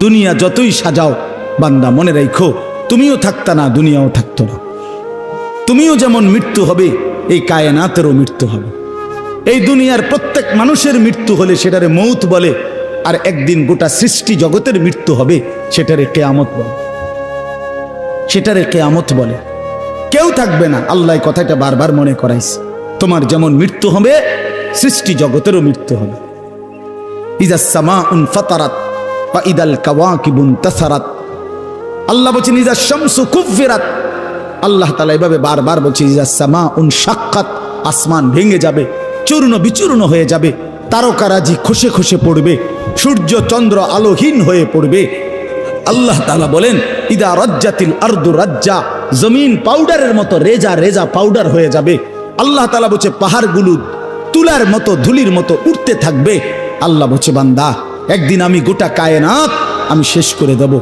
দুনিয়া যতই সাজাও বান্দা মনে রাখো তুমিও থাকতা না, দুনিয়াও থাকতো না। তুমিও যেমন মৃত্যু হবে, এই কায়নাতেরও মৃত্যু হবে। এই দুনিয়ার প্রত্যেক মানুষের মৃত্যু হলে সেটারে মৌত বলে, আর একদিন গোটা সৃষ্টি জগতের মৃত্যু হবে সেটারে কিয়ামত বলে। সেটারে কিয়ামত বলে। কেউ থাকবে না, আল্লাহ কথাটা বারবার মনে করাইছে। তোমার যেমন মৃত্যু হবে, সৃষ্টি জগতেরও মৃত্যু হবে। ইজাস সামাউন ফাতারাত ওয়া ইদাল কাওয়াকিবুন তাসারাত। আল্লাহ বলেছেন ইজাস শামসু কুফিরাত। আল্লাহ তাআলা এভাবে বারবার বলছে ইজাস সামাউন শাক্কাত, আসমান ভেঙে যাবে, চূর্ণ বিচূর্ণ হয়ে যাবে, তারকারাজি খসে খসে পড়বে, সূর্য চন্দ্র আলোহীন হয়ে পড়বে। আল্লাহ তাআলা বলেন ইদা রাজ্জাতিল আরদু রাজ্জা, জমিন পাউডারের মতো রেজা রেজা পাউডার হয়ে যাবে। আল্লাহ তাআলা বলছে পাহাড়গুলো তুলার মতো ধুলির মতো উঠতে থাকবে। আল্লাহ বলছে বান্দা একদিন আমি গোটা কায়নাত আমি শেষ করে দেব,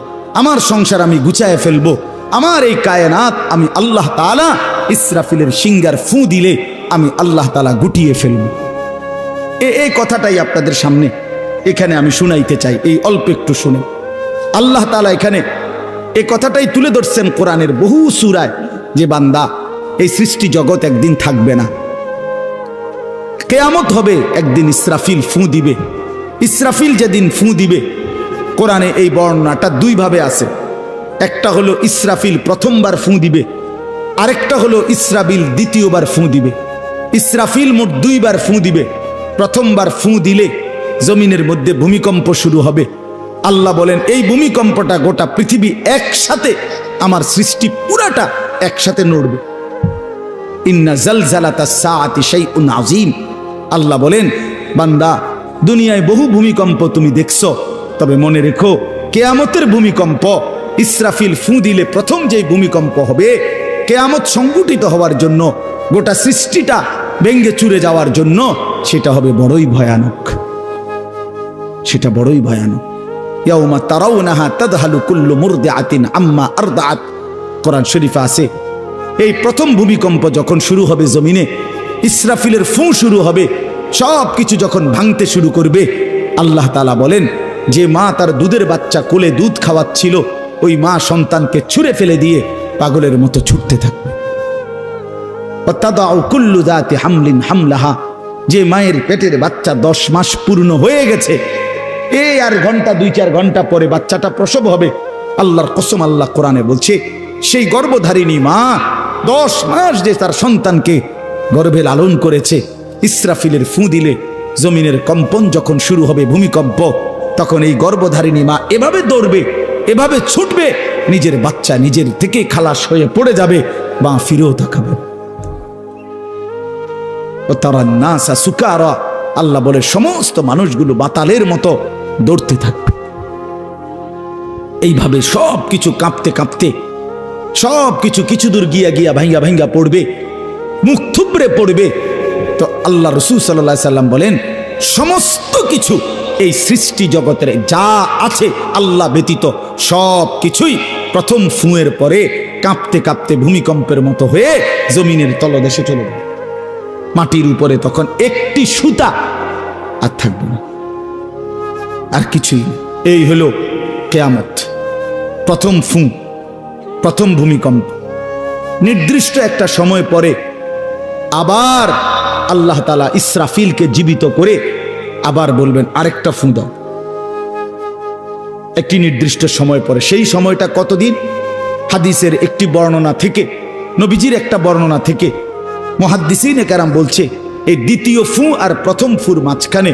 আমার সংসার আমি গুছায় ফেলবো, আমার এই কায়নাত আমি আল্লাহ তাআলা ইসরাফিলের সিঙ্গার ফু দিলে আমি আল্লাহ তাআলা গুটিয়ে ফেলবো। এই কথাটাই আপনাদের সামনে এখানে আমি শুনাইতে চাই, এই অল্প একটু শুনে। আল্লাহ তাআলা এখানে এই কথাটাই তুলে ধরছেন কোরআনের বহু সূরায়, যে বান্দা এই সৃষ্টি জগৎ একদিন থাকবে না, কিয়ামত হবে, একদিন ইসরাফিল ফু দিবে। ইসরাফিল যেদিন ফু দিবে, কোরআনে এই বর্ণনাটা দুই ভাবে আছে। একটা হলো ইসরাফিল প্রথমবার ফু দিবে, আরেকটা হলো ইসরাফিল দ্বিতীয়বার ফু দিবে। ইসরাফিল মোট দুইবার ফু দিবে। প্রথমবার ফু দিলে জমিনের মধ্যে ভূমিকম্প শুরু হবে। আল্লাহ বলেন এই ভূমিকম্পটা গোটা পৃথিবী একসাথে, আমার সৃষ্টি পুরাটা একসাথে নড়বে। ইন্না জালজালাতাস সাআতি শাইউন আযীম। আল্লাহ বলেন বান্দা দুনিয়ায় বহু ভূমিকম্প তুমি দেখছো, তবে মনে রেখো কিয়ামতের ভূমিকম্প, ইসরাফিল ফু দিলে প্রথম যে ভূমিকম্প হবে, কিয়ামত সংঘটিত হওয়ার জন্য, গোটা সৃষ্টিটা ভেঙে চুরে যাওয়ার জন্য, সেটা হবে বড়ই ভয়ানক। সেটা বড়ই ভয়ানক। ইয়াউমা তারাউনাহা তাদহালু কুল্লু মুরদিআতিন আম্মা আরদাআত। কোরআন শরীফে আছে এই প্রথম ভূমিকম্প যখন শুরু হবে জমিনে, ইসরাফিলের ফু শুরু হবে, সব কিছু যখন ভাঙতে শুরু করবে, আল্লাহ তাআলা বলেন যে মা তার দুধের বাচ্চা কোলে দুধ খাওয়াচ্ছিল, ওই মা সন্তানকে ছুঁড়ে ফেলে দিয়ে পাগলের মতো ছুটতে থাকবে। ওয়াতাদাউ কুল্লু যাতি হামলিন হামলাহা, যে মায়ের পেটের বাচ্চা 10 মাস পূর্ণ হয়ে গেছে, এই আর ঘন্টা 2-4 ঘন্টা পরে বাচ্চাটা প্রসব হবে। আল্লাহর কসম, আল্লাহ কোরআনে বলছে সেই গর্ভধারিণী মা 10 মাস যে তার সন্তানকে গর্ভে লালন করেছে, ইসরাফিলের ফু দিলে জমিনের কম্পন যখন শুরু হবে, ভূমিকম্প, তখন এই গর্ভধারিণী মা এভাবে দৌড়বে, এভাবে ছুটবে, নিজের বাচ্চা নিজের থেকে খালাস হয়ে পড়ে যাবে, বা ফিরেও তাকাবে। ও তারা নাসা সুকারা, আল্লাহ বলে সমস্ত মানুষগুলো বাতালের মতো দৌড়তে থাকবে। এইভাবে সব কিছু কাঁপতে কাঁপতে সব কিছু কিছু দূর গিয়া গিয়া ভাঙ্গা ভাঙ্গা পড়বে, মুখ থুবড়ে পড়বে। তো আল্লাহ রাসূল সাল্লাল্লাহু আলাইহি সাল্লাম বলেন সমস্ত কিছু এই সৃষ্টি জগতের যা আছে আল্লাহ ব্যতীত সব কিছুই প্রথম ফুঁয়ের পরে কাঁপতে কাঁপতে ভূমিকম্পের মতো হয়ে জমিনের তলদেশে চলে যাবে। মাটির উপরে তখন একটি সুতা আর থাকবে না, আর কিছুই না। এই হলো কিয়ামত, প্রথম ফু, প্রথম ভূমিকম্প। নির্দিষ্ট একটা সময় পরে আবার আল্লাহ তাআলা ইসরাফিলকে জীবিত করে আবার বলবেন আরেকটা ফু দাও, একটি নির্দিষ্ট সময় পরে। সেই সময়টা কতদিন? হাদিসের একটি বর্ণনা থেকে, নবীজির একটা বর্ণনা থেকে মুহাদ্দিসিনে কেরাম বলছে এই দ্বিতীয় ফু আর প্রথম ফুর মাঝখানে,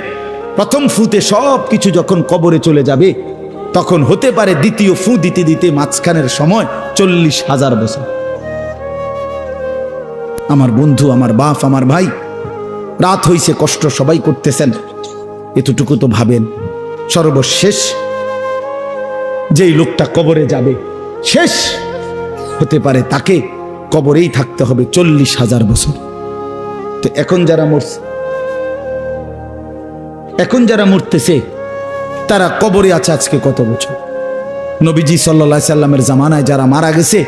প্রথম ফুতে সব কিছু যখন কবরে চলে যাবে, তখন হতে পারে দ্বিতীয় ফু দিতে দিতে মাঝখানের সময় 40,000 বছর। আমার বন্ধু, আমার বাপ, আমার ভাই, রাত হইছে, কষ্ট সবাই করতেছেন, এতটুকু তো ভাবেন সর্বশেষ যেই লোকটা কবরে যাবে, শেষ হতে পারে তাকে কবরেই থাকতে হবে 40,000 বছর। তো এখন যারা মরতেছে তারা কবরে আছে আজকে কত বছর? নবীজি সাল্লাল্লাহু আলাইহি সাল্লামের জামানায় যারা মারা গেছে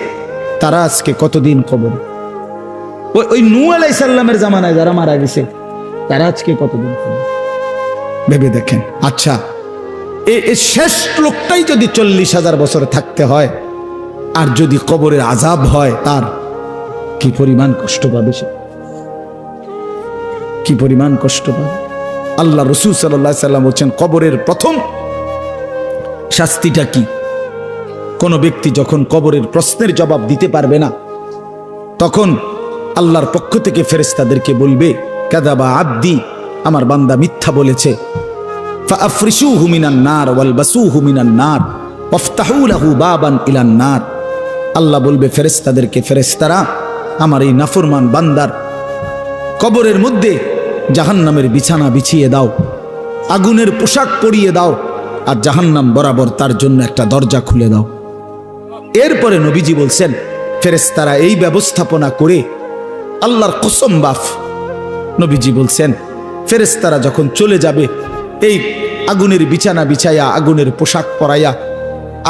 তারা আজকে কতদিন কবরে? ওই নূহ আলাইহিস সালামের জামানায় যারা মারা গেছে তারা আজকে কতদিন কবরে? ভেবে দেখেন। আচ্ছা, এই শেষ লোকটাই যদি 40,000 বছর থাকতে হয়, আর যদি কবরের আযাব হয়, তার কি পরিমাণ কষ্ট পাবে সে, কি পরিমাণ কষ্ট পাবে। আল্লাহ রাসূল সাল্লাল্লাহু আলাইহি সাল্লাম বলেন, কবরের প্রথম শাস্তিটা কি? কোন ব্যক্তি যখন কবরের প্রশ্নের জবাব দিতে পারবে না, তখন আল্লাহর পক্ষ থেকে ফেরেশতাদেরকে বলবে, কাযাবা আব্দি, আমার বান্দা মিথ্যা বলেছে। ফাআফরিশুহু মিনান নার ওয়ালবাসুহু মিনান নার ওয়াফতাহু লাহু বাবান ইলান নার। আল্লাহ বলবে ফেরেশতাদেরকে, ফেরেশতারা আমার এই নাফরমান বান্দার কবরের মধ্যে জাহান্নামের বিছানা বিছিয়ে দাও, আগুনের পোশাক পরিয়ে দাও, আর জাহান্নাম বরাবর তার জন্য একটা দরজা খুলে দাও। এরপরে নবীজি বলছেন, ফেরেশতারা এই ব্যবস্থাপনা করে, আল্লাহর কসম বাফ, নবীজি বলছেন ফেরেশতারা যখন চলে যাবে, এই আগুনের বিছানা বিছাইয়া, আগুনের পোশাক পরাইয়া,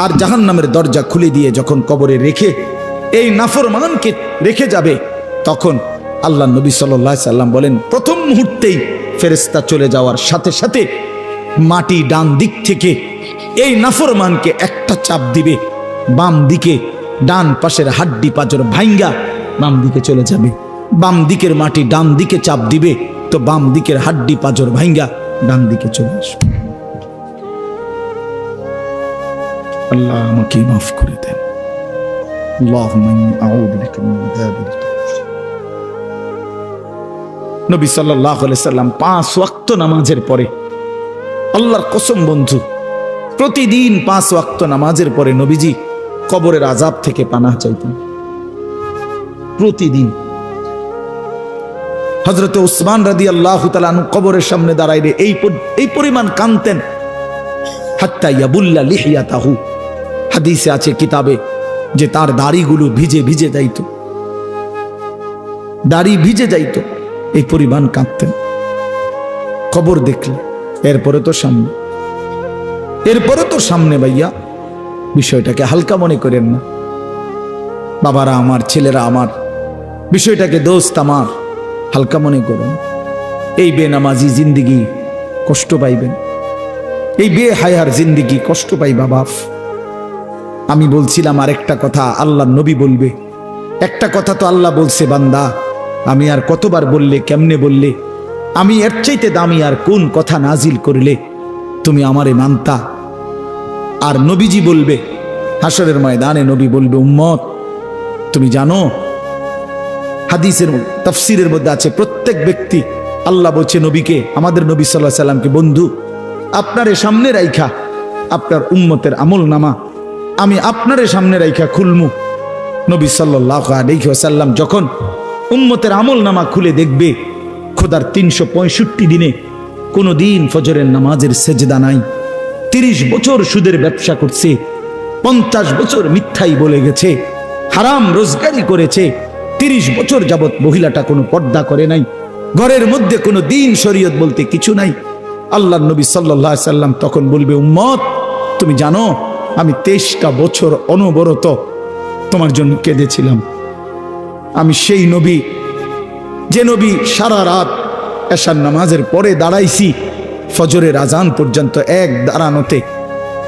আর জাহান্নামের দরজা খুলে দিয়ে যখন কবরে রেখে এই নাফরমানকে রেখে যাবে, তখন আল্লাহ নবী সাল্লাল্লাহু আলাইহি সাল্লাম বলেন, প্রথম মুহূর্তেই ফেরেশতা চলে যাওয়ার সাথে সাথে মাটি ডান দিক থেকে এই নাফরমানকে একটা চাপ দিবে, বাম দিকে ডান পাশের হাড্ডি পাঁজর ভাঙ্গা বাম দিকে চলে যাবে। বাম দিকের মাটি ডান দিকে চাপ দিবে, তো বাম দিকের হাড্ডি পাঁজর ভাঙ্গা ডান দিকে চলে আসবে। আল্লাহ আমাকে মাফ করে দেন। আল্লাহুম্মা ইন্নী আউযু বিকা মিন আযাবিল কবর। নবী সাল্লাল্লাহু আলাইহি সাল্লাম 5 ওয়াক্ত নামাজের পরে, আল্লাহর কসম বন্ধু, প্রতিদিন 5 ওয়াক্ত নামাজের পরে নবীজি কবরের আযাব থেকে পানাহ চাইতেন। প্রতিদিন হযরত উসমান রাদিয়াল্লাহু তাআলা আনহু কবরের সামনে দাঁড়াইলে এই পরিমাণ কাঁদতেন, হাত্তা ইয়াবুল্লা লিহিয়াতাহু। হাদিসে আছে কিতাবে যে তার দাড়িগুলো ভিজে ভিজে যাইত, দাড়ি ভিজে যাইত, এই পরিমাণ কাঁদতেন কবর দেখলে। এরপরে তো সামনে ভাইয়া, বিষয়টাকে হালকা মনে করেন না। বাবারা আমার, ছেলেরা আমার, বিষয়টাকে দোস্ত আমার, হালকা মনে করেন। এই বেনামাজি জিন্দিগি কষ্ট পাইবেন, এই বেহায়ার জিন্দিগি কষ্ট পাইবা বাপ। আমি বলছিলাম আরেকটা কথা আল্লাহ নবী বলবে, একটা কথা তো আল্লাহ বলছে, বান্দা আমি আর কতবার বললে, কেমনে বললে, আমি এর চাইতে দামি আর কোন কথা নাজিল করলে তুমি আমারে মানতা। আর নবীজি বলবে হাসরের ময়দানে, নবী বলবে, উম্মত তুমি জানো, হাদিসের তাফসীরের মধ্যে আছে, প্রত্যেক ব্যক্তি, আল্লাহ বলছে নবীকে, আমাদের নবী সাল্লাল্লাহু আলাইহি সাল্লামকে, বন্ধু আপনারে সামনে রাইখা আপনার উম্মতের আমল নামা আমি আপনারে সামনে রাইখা খুলমু। নবী সাল্লাল্লাহু আলাইহি ওয়াসাল্লাম যখন উম্মতের আমল নামা খুলে দেখবে, খোদার 365 দিনে কোনো দিন ফজরের নামাজের সেজদা নাই, 30 বছর সুদের ব্যবসা করছে, 50 বছর মিথ্যাই বলে গেছে, হারাম রোজগারি করেছে, 30 বছর যাবত মহিলাটা কোনো পর্দা করে নাই, ঘরের মধ্যে কোনো দিন শরীয়ত বলতে কিছু নাই। আল্লাহর নবী সাল্লাল্লাহু আলাইহি সাল্লাম তখন বলবে, উম্মত তুমি জানো আমি 23টা বছর অনবরত তোমার জন্য কেঁদেছিলাম। আমি সেই নবী, যে নবী সারা রাত এশার নামাজের পরে দাঁড়াইছি ফজরের আজান পর্যন্ত, এক দাঁড়ানোতে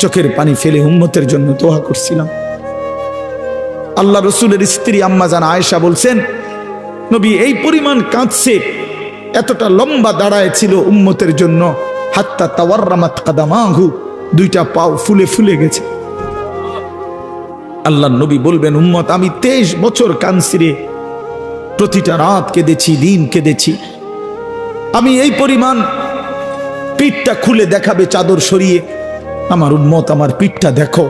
চোখের পানি ফেলে উম্মতের জন্য দোয়া করছিলাম। আল্লাহ রসুলের স্ত্রী আম্মা জান আয়েশা বলছেন, নবী এই পরিমাণ কাঁদছে, এতটা লম্বা দাঁড়ায় ছিল উম্মতের জন্য, হাত্তা তাওয়াররামাত কাদামাহু, 2টা পাও ফুলে ফুলে গেছে। আল্লাহ নবী বলবেন, উম্মত আমি 23 বছর কাঁদছি রে, প্রতিটা রাত কেঁদেছি, দিন কেঁদেছি। আমি এই পরিমাণ, পিঠটা খুলে দেখাবে চাদর সরিয়ে, আমার উম্মত আমার পিঠটা দেখো,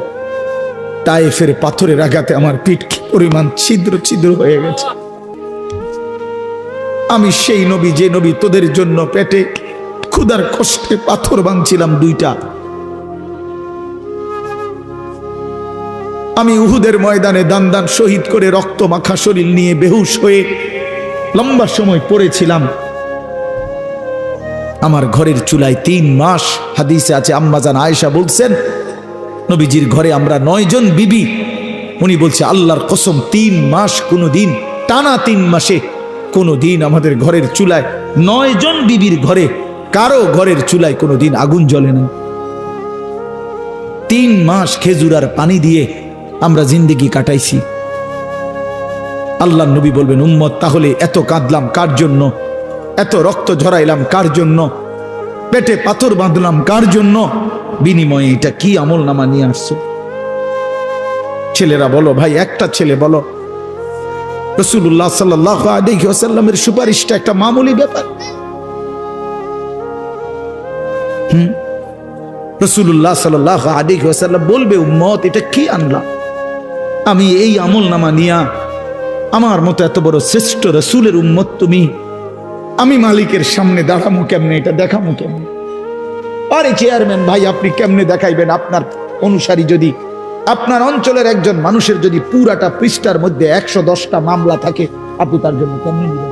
তায়েফের পাথরের আঘাতে আমার পিঠ কি পরিমাণ ছিদ্র ছিদ্র হয়ে গেছে। আমি সেই নবী, যে নবী তোদের জন্য পেটে ক্ষুধার কষ্টে পাথর ভাঙছিলাম 2টা। আমি উহুদের ময়দানে দান দান শহীদ করে রক্ত মাখা শরীর নিয়ে বেহুশ হয়ে লম্বা সময় পড়েছিলাম। আমার ঘরের চুলায় 3 মাস, হাদিসে আছে আম্মা জান আয়েশা বলছেন, নবীজির ঘরে আমরা 9 জন বিবি, উনি বলছে আল্লাহর কসম 3 মাস, কোনো দিন টানা 3 মাসে কোনো দিন আমাদের ঘরের চুলায়, 9 জন বিবির ঘরে কারো ঘরের চুলায় কোনো দিন আগুন জ্বলে না। 3 মাস খেজুর আর পানি দিয়ে আমরা জিন্দেগি কাটাইছি। আল্লাহ নবী বলবেন, উম্মত তাহলে এত কাঁদলাম কার জন্য, এত রক্ত ঝরাইলাম কার জন্য, পেটে পাথর বাঁধলাম কার জন্য, বিনিময়ে এটা কি আমল নামা নিয়ে আসছো? ছেলেরা বলো ভাই, একটা ছেলে বলো রাসূলুল্লাহ সাল্লাল্লাহু আলাইহি ওয়াসাল্লামের সুপারিশটা একটা মামুলি ব্যাপার? রাসূলুল্লাহ সাল্লাল্লাহু আলাইহি ওয়াসাল্লাম বলবে, উম্মত এটা কি আনলা? আমি এই আমল নামা নিয়া আমার মতো এত বড় শ্রেষ্ঠ রাসূলের উম্মত তুমি, আমি মালিকের সামনে দাঁড়ামু কেমনে, এটা দেখামু কেমনে? আরে চেয়ারম্যান ভাই, আপনি কেমনে দেখাইবেন? আপনার অনুসারী যদি, আপনার অঞ্চলের একজন মানুষের যদি পুরাটা পৃষ্ঠার মধ্যে 110টা মামলা থাকে, আপনি তার জন্য কেমনে নেবেন?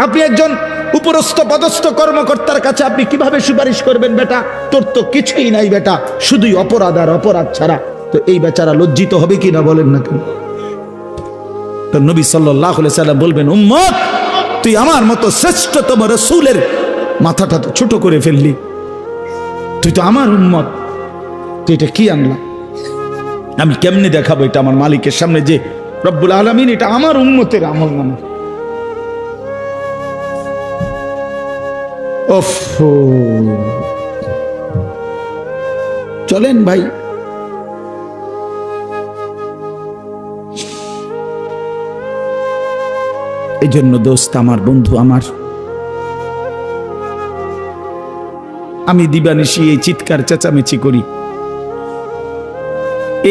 আপনি একজন উপরস্থ পদস্থ কর্মকর্তার কাছে আপনি কিভাবে সুপারিশ করবেন? বেটা তোর তো কিছুই নাই বেটা, শুধুই অপরাধ আর অপরাধ ছাড়া। তো এই বেচারা লজ্জিত হবে কিনা বলেন না কেন? তো নবী সাল্লাল্লাহু আলাইহি সাল্লাম বলবেন, উম্মত তুই আমার মতো শ্রেষ্ঠতম রাসূলের মাথাটা তো ছোট করে ফেললি, তুই তো আমার উম্মত, তুই এটা কি আনলা? আমি কেমনে দেখাবো এটা আমার মালিকের সামনে যে রব্বুল আলামিন এটা আমার উম্মতের আমল নামা? চলেন ভাই, এই জন্য দোস্ত আমার, বন্ধু আমার, আমি দিবানিশি এই চিৎকার চেঁচামেচি করি,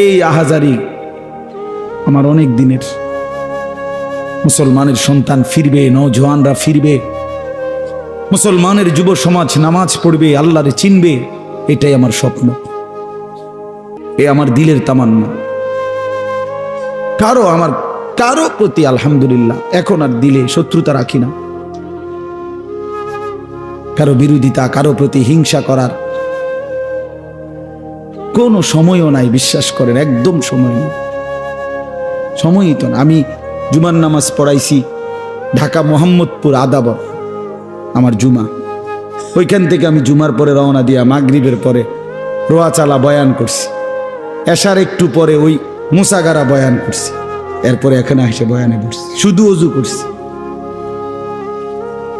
এই আহাজারি আমার অনেক দিনের। মুসলমানের সন্তান ফিরবে, নওজওয়ানরা ফিরবে, মুসলমানের যুব সমাজ নামাজ পড়বে, আল্লাহরে চিনবে, এটাই আমার স্বপ্ন, এ আমার দিলের তামান্না। কারো প্রতি আলহামদুলিল্লাহ এখন আর দিলে শত্রুতা রাখি না, কারো বিরোধিতা, কারো প্রতি হিংসা করার কোনো সময়ও নাই, বিশ্বাস করেন, একদম সময় নেই, সময়ই তো না। আমি জুমার নামাজ পড়াইছি ঢাকা মোহাম্মদপুর আদাবর, আমার জুমা, ওইখান থেকে আমি জুমার পরে রওনা দিয়া মাগরিবের পরে রোয়াচালা বয়ান করছি, এশার একটু পরে ওই মুসাগারা বয়ান করছি, এরপরে এখানে এসে বয়ানে বসছি, শুধু অজু করছি,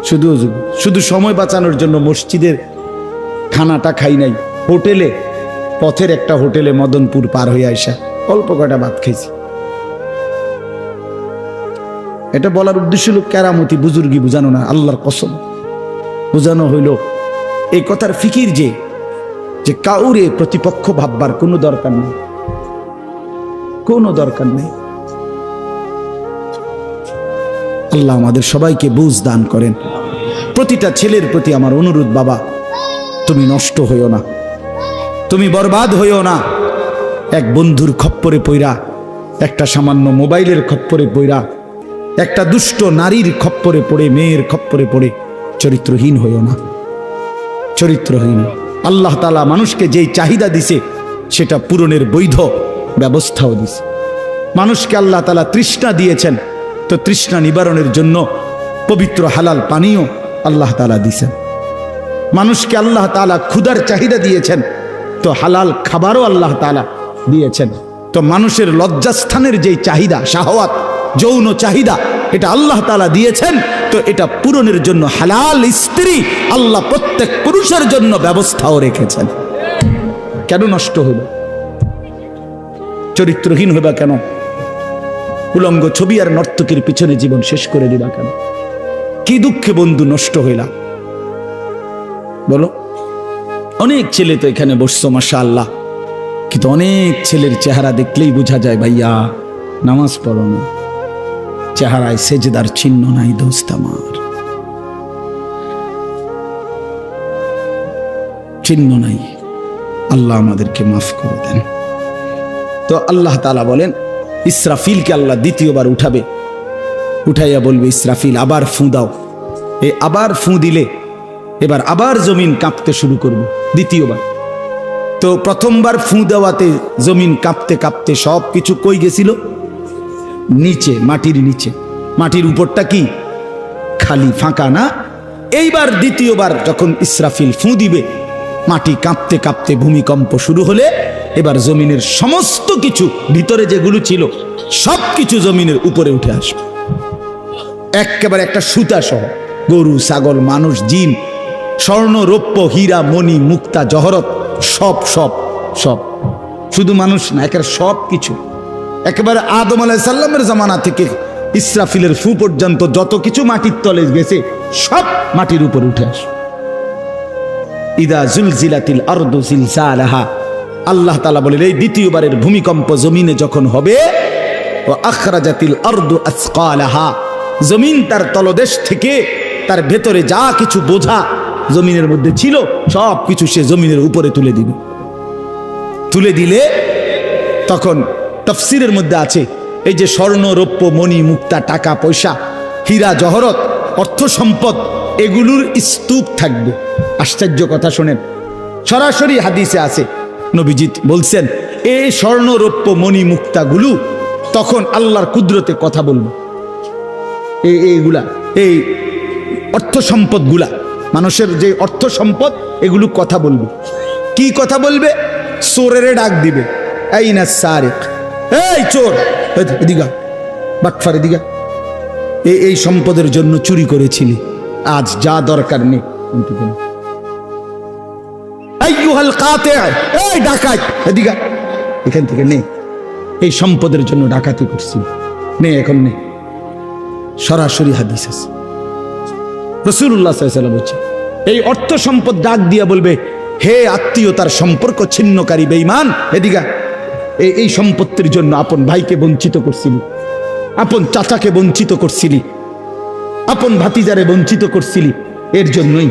শুধু অজু, শুধু সময় বাঁচানোর জন্য মসজিদের খানাটা খাই নাই, হোটেলে, পথের একটা হোটেলে মদনপুর পার হয়ে আসা অল্প কটা ভাত খাইছি। এটা বলার উদ্দেশ্য হলো কেরামতি বুজুর্গি বুঝানো না, আল্লাহর কসম বুঝানো হইল এই কথার ফিকির যে কাউরে প্রতিপক্ষ ভাববার কোনো দরকার নেই, কোনো দরকার নেই। আল্লাহ আমাদের সবাইকে বুঝ দান করেন। প্রতিটা ছেলের প্রতি আমার অনুরোধ, বাবা তুমি নষ্ট হইও না, তুমি বরবাদ হইও না। এক বন্ধুর খপ্পরে পইরা, একটা সামান্য মোবাইলের খপ্পরে পইরা, একটা দুষ্ট নারীর খপ্পরে পড়ে, মেয়ের খপ্পরে পড়ে চরিত্রহীন হইও না, চরিত্রহীন। আল্লাহ তাআলা মানুষকে যেই চাহিদা দিছে সেটা পূরণের বৈধ ব্যবস্থাও দিছে। মানুষকে আল্লাহ তাআলা তৃষ্ণা দিয়েছেন, তো তৃষ্ণা নিবারণের জন্য পবিত্র হালাল পানীয় আল্লাহ তাআলা দিয়েছেন। মানুষকে আল্লাহ তাআলা ক্ষুধার চাহিদা দিয়েছেন, তো হালাল খাবারও আল্লাহ তাআলা দিয়েছেন। তো মানুষের লজ্জাস্থানের যেই চাহিদা, শাহওয়াত, যৌন চাহিদা, এটা আল্লাহ তাআলা দিয়েছেন, তো এটা পূরণের জন্য হালাল স্ত্রী আল্লাহ প্রত্যেক পুরুষের জন্য ব্যবস্থাও রেখেছেন। কেন নষ্ট হইবে? চরিত্রহীন হইবা কেন? উলঙ্গ ছবি আর নর্তকীর পিছনে জীবন শেষ করে দিবা কেন? কি দুঃখে বন্ধু নষ্ট হইলা বলো? অনেক ছেলে তো এখানে বসছো মাশাআল্লাহ, কিন্তু অনেক ছেলের চেহারা দেখলেই বোঝা যায় ভাইয়া নামাজ পড়ো না, চেহারায় সেজদার চিহ্ন নাই। দোস্ত আমার, চিহ্ন নাই। আল্লাহ আমাদেরকে মাফ করে দেন। তো আল্লাহ তাআলা বলেন, ইসরাফিলকে আল্লাহ দ্বিতীয়বার উঠাবে, উঠাইয়া বলবে, ইসরাফিল আবার ফুঁ দাও। এই আবার ফুঁ দিলে এবার আবার জমিন কাঁপতে শুরু করবে দ্বিতীয়বার। তো প্রথমবার ফুঁ দেওয়াতে জমিন কাঁপতে কাঁপতে সব কিছু কই গেছিল? নিচে, মাটির নিচে। মাটির উপরটা কি? খালি, ফাঁকা না? এইবার দ্বিতীয়বার যখন ইসরাফিল ফুঁ দিবে, মাটি কাঁপতে কাঁপতে ভূমিকম্প শুরু হলে এবার জমিনের সমস্ত কিছু ভিতরে যেগুলো ছিল সব কিছু জমিনের উপরে উঠে আসবে, একেবারে একটা সুতা সহ। গরু, ছাগল, মানুষ, জিন, স্বর্ণ, রৌপ্য, হীরা, মণি, মুক্তা, জহরত, সব সব সব, শুধু মানুষ না, একেবারে সব কিছু, একেবারে আদম আলাইহিস সালামের জামানা থেকে ইসরাফিলের ফু পর্যন্ত যত কিছু মাটির তলে গেছে সব মাটির উপর উঠে আসে। ইদা জুলজিলাতিল আরদু জিলজালাহা, আল্লাহ তাআলা বলেন এই দ্বিতীয়বারের ভূমিকম্প জমিনে যখন হবে, ওয়া আখরাজাতিল আরদু আসকালাহা, জমিন তার তলদেশ থেকে তার ভেতরে যা কিছু বোঝা জমিনের মধ্যে ছিল সব কিছু সে জমিনের উপরে তুলে দিবে। তুলে দিলে তখন তাফসীরের মধ্যে আছে এই যে স্বর্ণ, রৌপ্য, মণি, মুক্তা, টাকা পয়সা, হীরা, জহরত, অর্থ সম্পদ, এগুলোর স্তূপ থাকবে। আশ্চর্য কথা শোনেন, সরাসরি হাদিসে আছে, নবীজি বলছেন এই স্বর্ণ, রৌপ্য, মণি, মুক্তাগুলো তখন আল্লাহর কুদরতে কথা বলবে। এইগুলা, এই অর্থ সম্পদগুলা, মানুষের যে অর্থ সম্পদ, এগুলো কথা বলবে। কি কথা বলবে? চোরেরে ডাক দিবে, আইনা সারিক, এই চোর, এদিকে বাটফার, এদিকে এই সম্পদের জন্য চুরি করেছিলি, আজ যা দরকার নেই। আইয়ুহাল কাতি, এই ডাকাত, এদিকে এখান থেকে নে, এই সম্পদের জন্য ডাকাতি করছি, নে এখন নে। সরাসরি হাদিস আছে, রাসূলুল্লাহ সাল্লাল্লাহু আলাইহি ওয়াসাল্লাম বলছেন এই অর্থ সম্পদ ডাক দিয়া বলবে, হে আত্মীয়তার সম্পর্ক ছিন্নকারী বেঈমান, এদিকে এই সম্পত্তির জন্য আপন ভাইকে বঞ্চিত করছিলি, আপন চাচাকে বঞ্চিত করছিলি, আপন ভাতিজারে বঞ্চিত করছিলি, এর জন্যই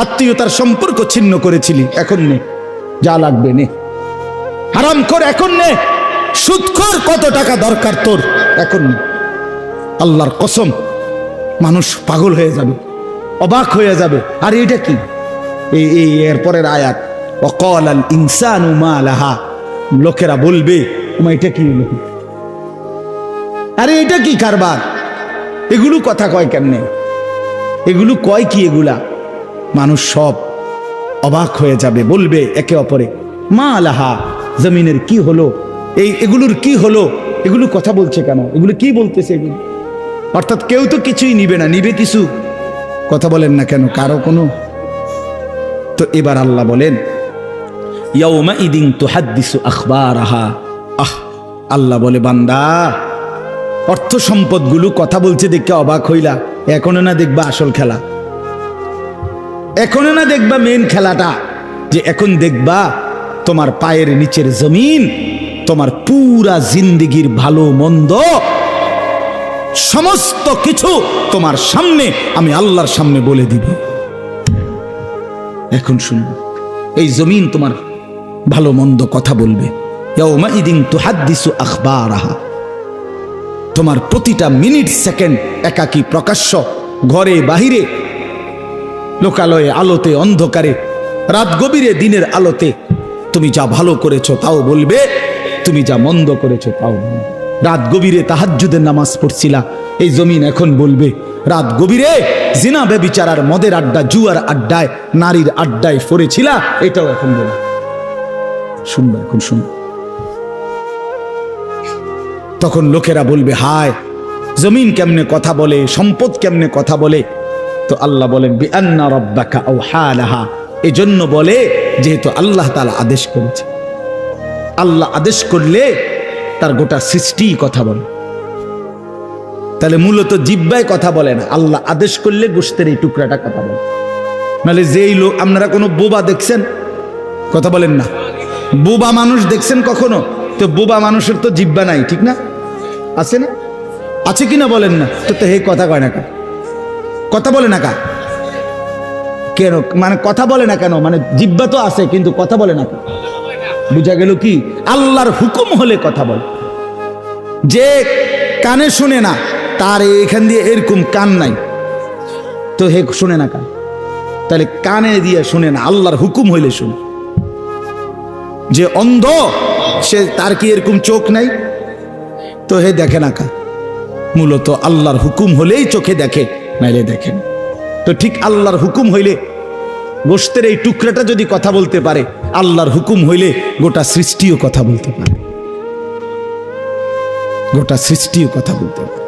আত্মীয়তার সম্পর্ক ছিন্ন করেছিলি, এখন নে যা লাগবে নে, হারাম কর এখন নে, সুদখোর কত টাকা দরকার তোর এখন নে। আল্লাহর কসম, মানুষ পাগল হয়ে যাবে, অবাক হয়ে যাবে। আর এটা কি? এই এরপরের আয়াত, ওয়াকালাল ইনসানু মা লাহা, লোকেরা বলবে এটা কি হলো, আরে এটা কি কারবার, এগুলো কথা কয় কেমনে, এগুলো কয় কি, এগুলা মানুষ সব অবাক হয়ে যাবে, বলবে একে অপরে মা লাহা, জমিনের কি হলো, এগুলোর কি হলো, এগুলো কথা বলছে কেন, এগুলো কি বলতেছে এগুলো? অর্থাৎ কেউ তো কিছুই নিবে না, নিবে কিছু, কথা বলেন না কেন কারো কোনো। তো এবার আল্লাহ বলেন ইয়াউমা ইদিন তুহাদ্দিসু আখবারাহা, আল্লাহ বলে বান্দা অর্থ সম্পদগুলো কথা বলছে দেখে অবাক হইলা, এখনো না দেখবা আসল খেলা, এখনো না দেখবা মেন খেলাটা, যে এখন দেখবা তোমার পায়ের নিচের জমিন, তোমার পুরা জিন্দেগির ভালো মন্দ সমস্ত কিছু তোমার সামনে আমি আল্লাহর সামনে বলে দিব। এখন শুনবে, এই জমিন তোমার ভালো মন্দ কথা বলবে। ইয়াউমা ইদিন তুহাদ্দিসু আখবারাহা, তোমার প্রতিটা মিনিট সেকেন্ড একাকী প্রকাশ্য, ঘরে বাহিরে, লোকালয়ে, আলোতে, অন্ধকারে, রাত গভীরে, দিনের আলোতে, তুমি যা ভালো করেছো তাও বলবে, তুমি যা মন্দ করেছো তাও বলবে। রাত গভীরে তাহাজ্জুদের নামাজ পড়ছিলা, এই জমিন এখন বলবে রাত গভীরে জিনা ব্যভিচার, মদের আড্ডা, জুয়ার আড্ডায়, নারীর আড্ডায় পড়েছিলা, এটাও এখন বলবে। শুনবে, এখন শুনবে। তখন লোকেরা বলবে হায়, জমিন কেমনে কথা বলে, সম্পদ কেমনে কথা বলে। তো আল্লাহ বলেন বিআন্না রাব্বাকা আওহা লাহা, এজন্য বলে যেহেতু আল্লাহ তাআলা আদেশ করেছে। আল্লাহ আদেশ করলে তার গোটা সৃষ্টি কথা বলে, তাহলে মূলত জিহ্বায় কথা বলে না, আল্লাহ আদেশ করলে গোশতের এই টুকরাটা কথা বলে। নাহলে যেই লোক, আপনারা কোনো বোবা দেখছেন, কথা বলেন না, বোবা মানুষ দেখছেন কখনো? তো বোবা মানুষের তো জিহ্বা নাই, ঠিক না? আছে না? আছে কিনা বলেন না? তো হে কথা কয় না কা, কথা বলে না কা কেন, মানে কথা বলে না কেন, মানে জিহ্বা তো আছে কিন্তু কথা বলে না। বুঝা গেল কি? আল্লাহর হুকুম হলে কথা বলে। যে কানে শুনে না, তার এখান দিয়ে এরকম কান নাই, তো হে শুনে না কান, তাহলে কানে দিয়ে শুনে না, আল্লাহর হুকুম হইলে শুনে। যে অন্ধ, সে তার কি এরকম চোখ নাই, তো হে দেখে না কান। মূলত আল্লাহর হুকুম হলেই চোখে দেখে, নাইলে দেখেন। তো ঠিক আল্লাহর হুকুম হইলে গোশতের এই টুকরাটা যদি কথা বলতে পারে, আল্লাহর হুকুম হইলে গোটা সৃষ্টিও কথা বলতে পারে, গোটা সৃষ্টিও কথা বলতে পারে।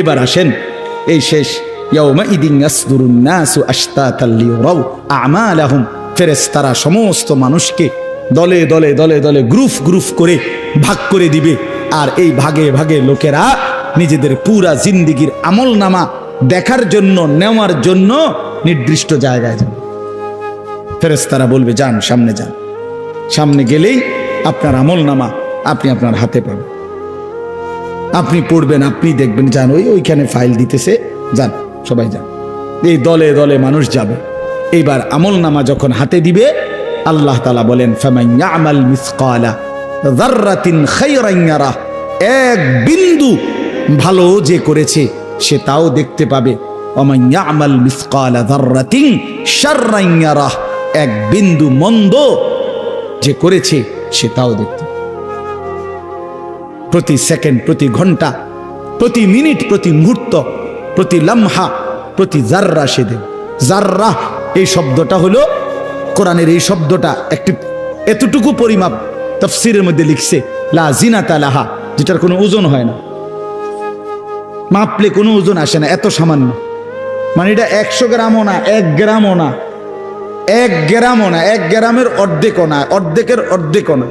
এবার আসেন, এই শেষ ইয়াউমাইদিন ইয়াসদুরুন নাসু আশতাতাল লিয়ারাউ আমালাহুম, ফেরেশতারা সমস্ত মানুষকে দলে দলে দলে দলে গ্রুপ গ্রুপ করে ভাগ করে দিবে। আর এই ভাগে ভাগে লোকেরা নিজেদের পুরা জিন্দেগির আমলনামা দেখার জন্য, নেওয়ার জন্য নির্দিষ্ট জায়গায় যাবে। ফেরেশতারা বলবে যান, সামনে যান। সামনে গেলেই আপনার আমলনামা আপনি আপনার হাতে পাবেন, আপনি পড়বেন, আপনি দেখবেন, যান ওইখানে ফাইল দিতেছে, যান সবাই যান। এই দলে দলে মানুষ যাবে। এইবার আমলনামা যখন হাতে দিবে, আল্লাহ তাআলা বলেন ফামান ইয়ামাল মিসকালা যাররাতিন খায়রান ইয়ারা, এক বিন্দু ভালো যে করেছে সে তাও দেখতে পাবে। ওমান ইয়ামাল মিসকালা যাররাতিন শাররান ইয়ারা, এক বিন্দু মন্দ যে করেছে সে তাও দেখতে পাবে। প্রতি সেকেন্ড, প্রতি ঘন্টা, প্রতি মিনিট, প্রতি মুহূর্ত, প্রতি লামহা, প্রতি জাররা সে দেবে। জাররা এই শব্দটা হলো কোরআনের, এই শব্দটা একটি এতটুকু পরিমাপ তাফসীরের মধ্যে লিখছে লা জিনাতা লাহা, যেটার কোনো ওজন হয় না, মাপলে কোনো ওজন আসে না, এত সামান্য। মানে এটা 100 গ্রামও না, 1 গ্রামও না, 1 গ্রামও না, 1 গ্রামের অর্ধেকও না, অর্ধেকের অর্ধেকও না।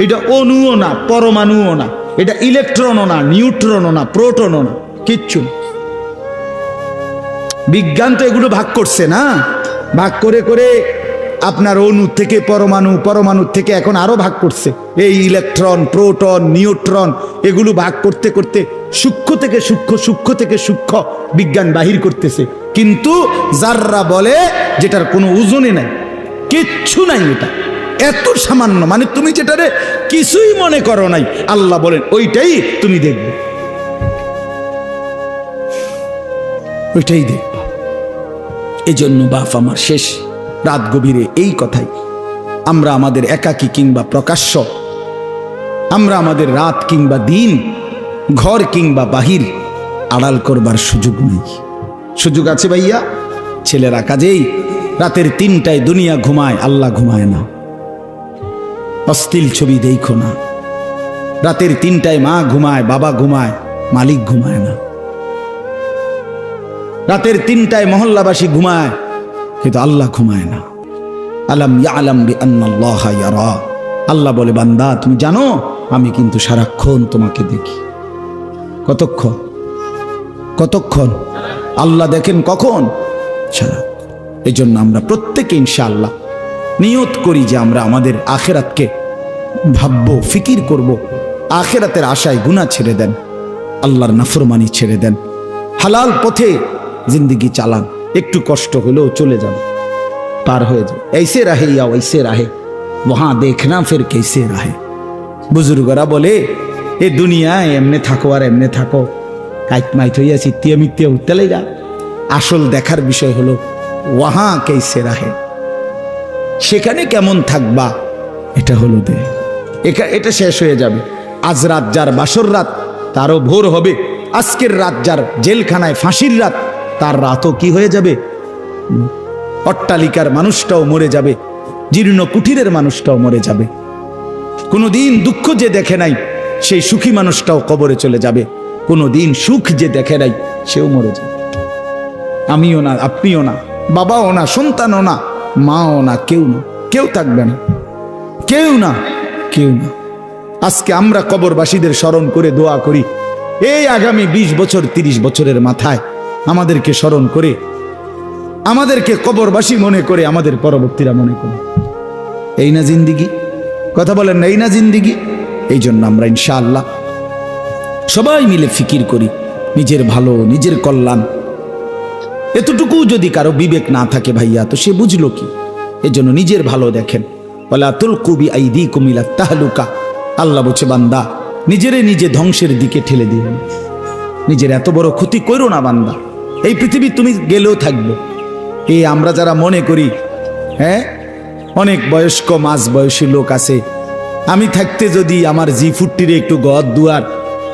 এটা অণুও না, পরমাণুও না, এটা ইলেকট্রনও না, নিউট্রনও না, প্রোটনও না, কিচ্ছু না। বিজ্ঞান তো এগুলো ভাগ করছে না, ভাগ করে করে আপনার অণু থেকে পরমাণু, পরমাণু থেকে এখন আরো ভাগ করছে। এই ইলেকট্রন, প্রোটন, নিউট্রন এগুলো ভাগ করতে করতে সূক্ষ্ম থেকে সূক্ষ্ম, সূক্ষ্ম থেকে সূক্ষ্ম বিজ্ঞান বাহির করতেছে। কিন্তু জাররা বলে যেটার কোনো ওজনই নাই, কিচ্ছু নাই, এটা এত সামান্য। মানে তুমি যেটারে কিছুই মনে করো নাই, আল্লাহ বলেন ওইটাই তুমি দেখবে, ওইটাই দেখবে। এই জন্য বাপ আমার শেষ রাত গভীরে এই কথাই, আমরা আমাদের একাকী কিংবা প্রকাশ্য, আমরা আমাদের রাত কিংবা দিন, ঘর কিংবা বাহির আড়াল করবার সুযোগ নেই। সুযোগ আছে ভাইয়া? ছেলেরা কাজেই রাতের 3টায় দুনিয়া ঘুমায়, আল্লাহ ঘুমায় না। অশ্লীল ছবি দেখো না। রাতের 3টায় মা ঘুমায়, বাবা ঘুমায়, মালিক ঘুমায় না। রাতের 3টায় মহল্লাবাসী ঘুমায়, কিন্তু আল্লাহ ঘুমায় না। আলাম ইয়ালাম বিআন্নাল্লাহা ইয়ারা, আল্লাহ বলে বান্দা তুমি জানো আমি কিন্তু সারাক্ষণ তোমাকে দেখি। কতক্ষণ? কতক্ষণ? আল্লাহ দেখেন কখন? সারাক্ষণ। এই জন্য আমরা প্রত্যেকে ইনশাআল্লাহ নিয়ত করি যে আমরা আমাদের আখিরাতকে ভাববো, ফিকির করব। আখিরাতের আশায় গুনাহ ছেড়ে দেন, আল্লাহর নাফরমানি ছেড়ে দেন, হালাল পথে জিন্দেগি চালান। একটু কষ্ট হলেও চলে যান, পার হয়ে যান। ऐसे रहे या वैसे रहे वहां देखना फिर कैसे रहे। বুজুর্গরা বলে এ দুনিয়ায় এমনে থাকো আর এমনে থাকো, কাইট মাইট হইয়া চিত্তিয়া মিত্তিয়া উঠতে লাগা। আসল দেখার বিষয় হলো ওয়াহা কেসে রাহে, সেখানে কেমন থাকবা, এটা হলো দে। এটা শেষ হয়ে যাবে। আজ রাত যার বাসর রাত, তারও ভোর হবে। আজকের রাত যার জেলখানায় ফাঁসির রাত, তার রাতও কি হয়ে যাবে? অট্টালিকার মানুষটাও মরে যাবে, জীর্ণ কুঠিরের মানুষটাও মরে যাবে। কোনোদিন দুঃখ যে দেখে নাই সেই সুখী মানুষটাও কবরে চলে যাবে। কোনোদিন সুখ যে দেখে নাই সেও মরে যাবে। আমিও না, আপনিও না, বাবাও না, সন্তানও না, মাও না, কেউ না, কেউ থাকবে না, কেউ না, কেউ না। আজকে আমরা কবরবাসীদের স্মরণ করে দোয়া করি, এই আগামী 20 বছর 30 বছরের মাথায় আমাদেরকে স্মরণ করে, আমাদেরকে কবরবাসী মনে করে, আমাদের পরবর্তীরা মনে করে। এই না জিন্দিগি? কথা বলেন না, এই না জিন্দিগি? এই জন্য আমরা ইনশাআল্লাহ সবাই মিলে ফিকির করি নিজের ভালো, নিজের কল্যাণ। এতটুকু যদি কারো বিবেক না থাকে ভাইয়া, তো সে বুঝলো কি? এই জন্য নিজের ভালো দেখেন। ওয়ালা তুলকু বিআইদিকুম ইলা তাহলুকা, আল্লাহ বলছে বান্দা নিজেরে নিজে ধ্বংসের দিকে ঠেলে দিও না, নিজের এত বড় ক্ষতি করো না বান্দা। এই পৃথিবী তুমি গেলেও থাকবে। এই আমরা যারা মনে করি, হ্যাঁ অনেক বয়স্ক মাঝ বয়সী লোক আছে, আমি থাকতে যদি আমার জি40 একটু ঘর দুয়ার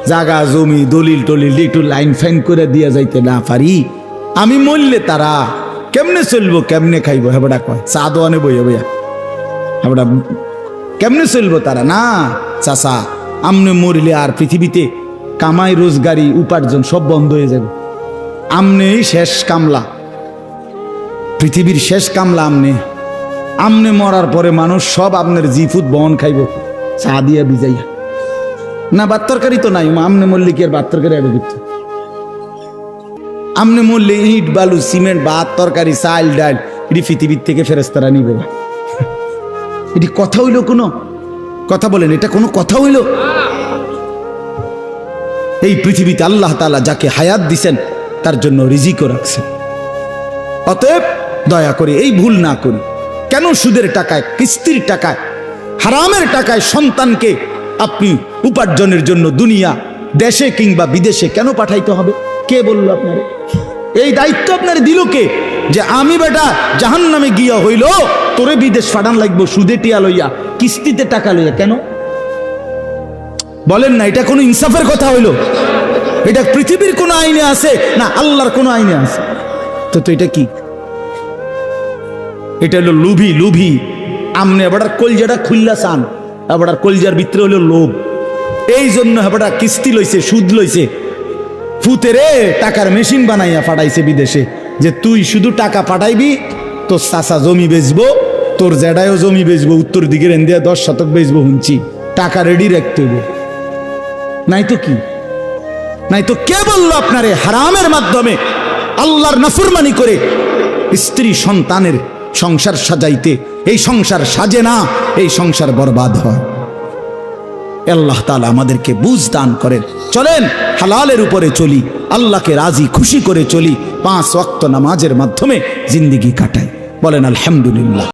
জাগা জমি দলিল টলিল একটু লাইন ফাইন করে দিয়ে যাইতে না পারি, আমি মরলে তারা কেমনে চলবো কেমনে খাইবো হেবড়া কয় চা দোয়ানে বইয়া বইয়া হেবড়া কেমনে চলবো তারা না চাচা আমনে মরিলে আর পৃথিবীতে কামাই রোজগারি উপার্জন সব বন্ধ হয়ে যাবে আমনেই শেষ কামলা পৃথিবীর শেষ কামলা আমনে মরার পরে মানুষ সব আপনার জিফুত বহন খাইব চা দিয়া ভিজাইয়া না ভাত তরকারি তো নাই আমনে মরলে কি আর ভাত তরকারি আগে দিত আমনে মরলে ইট বালু সিমেন্ট ভাত তরকারি চাল ডাল এটি পৃথিবীর থেকে ফেরেস্তারা নিবে এটি কথা হইল কোনো কথা বলেন এটা কোনো কথা হইল এই পৃথিবীতে আল্লাহ তাআলা যাকে হায়াত দিছেন তার জন্য রিজিকও রাখছেন অতএব দয়া করে এই ভুল না করি কেন সুদের টাকায় কিস্তির টাকায় হারামের টাকায় সন্তানকে আপনি উপার্জনের জন্য দুনিয়া দেশে কিংবা বিদেশে কেন পাঠাইতে হবে কে বলল আপনারে এই দায়িত্ব আপনার দিল কে যে আমি বেটা জাহান্নামে গিয়া হইল তোরে বিদেশ পাঠান লাগবো সুদে টিয়া লইয়া কিস্তিতে টাকা লইয়া কেন বলেন না এটা কোনো ইনসাফের কথা হইল এটা পৃথিবীর কোন আইনে আছে না আল্লাহর কোন আইনে আছে তো এটা কি এটা হলো লুভি আমনে আবার কলজাটা খুললা চান আবার কলজার ভিতরে হলো লোভ এই জন্য আবার কিস্তি লইছে সুদ লইছে ফুতেরে টাকার মেশিন বানাইয়া পাঠাইছে বিদেশে যে তুই শুধু টাকা পাঠাইবি তোর চাচা জমি বেচবো তোর জেডায়ও জমি বেচবো উত্তর দিকের এন্দিয়া 10 শতক বেচবো হুঁচি টাকা রেডি রাখতে হইব নাই তো কি নাই তো কে বললো আপনারে হারামের মাধ্যমে আল্লাহর নাফরমানি করে স্ত্রী সন্তানের সংসার সাজাইতে এই সংসার সাজে না এই সংসার বরবাদ হয় আল্লাহ তাআলা আমাদেরকে বুঝ দান করেন চলেন হালালের উপরে চলি আল্লাহকে রাজি খুশি করে চলি 5 ওয়াক্ত নামাজের মাধ্যমে জিন্দেগি কাটাই বলেন আলহামদুলিল্লাহ।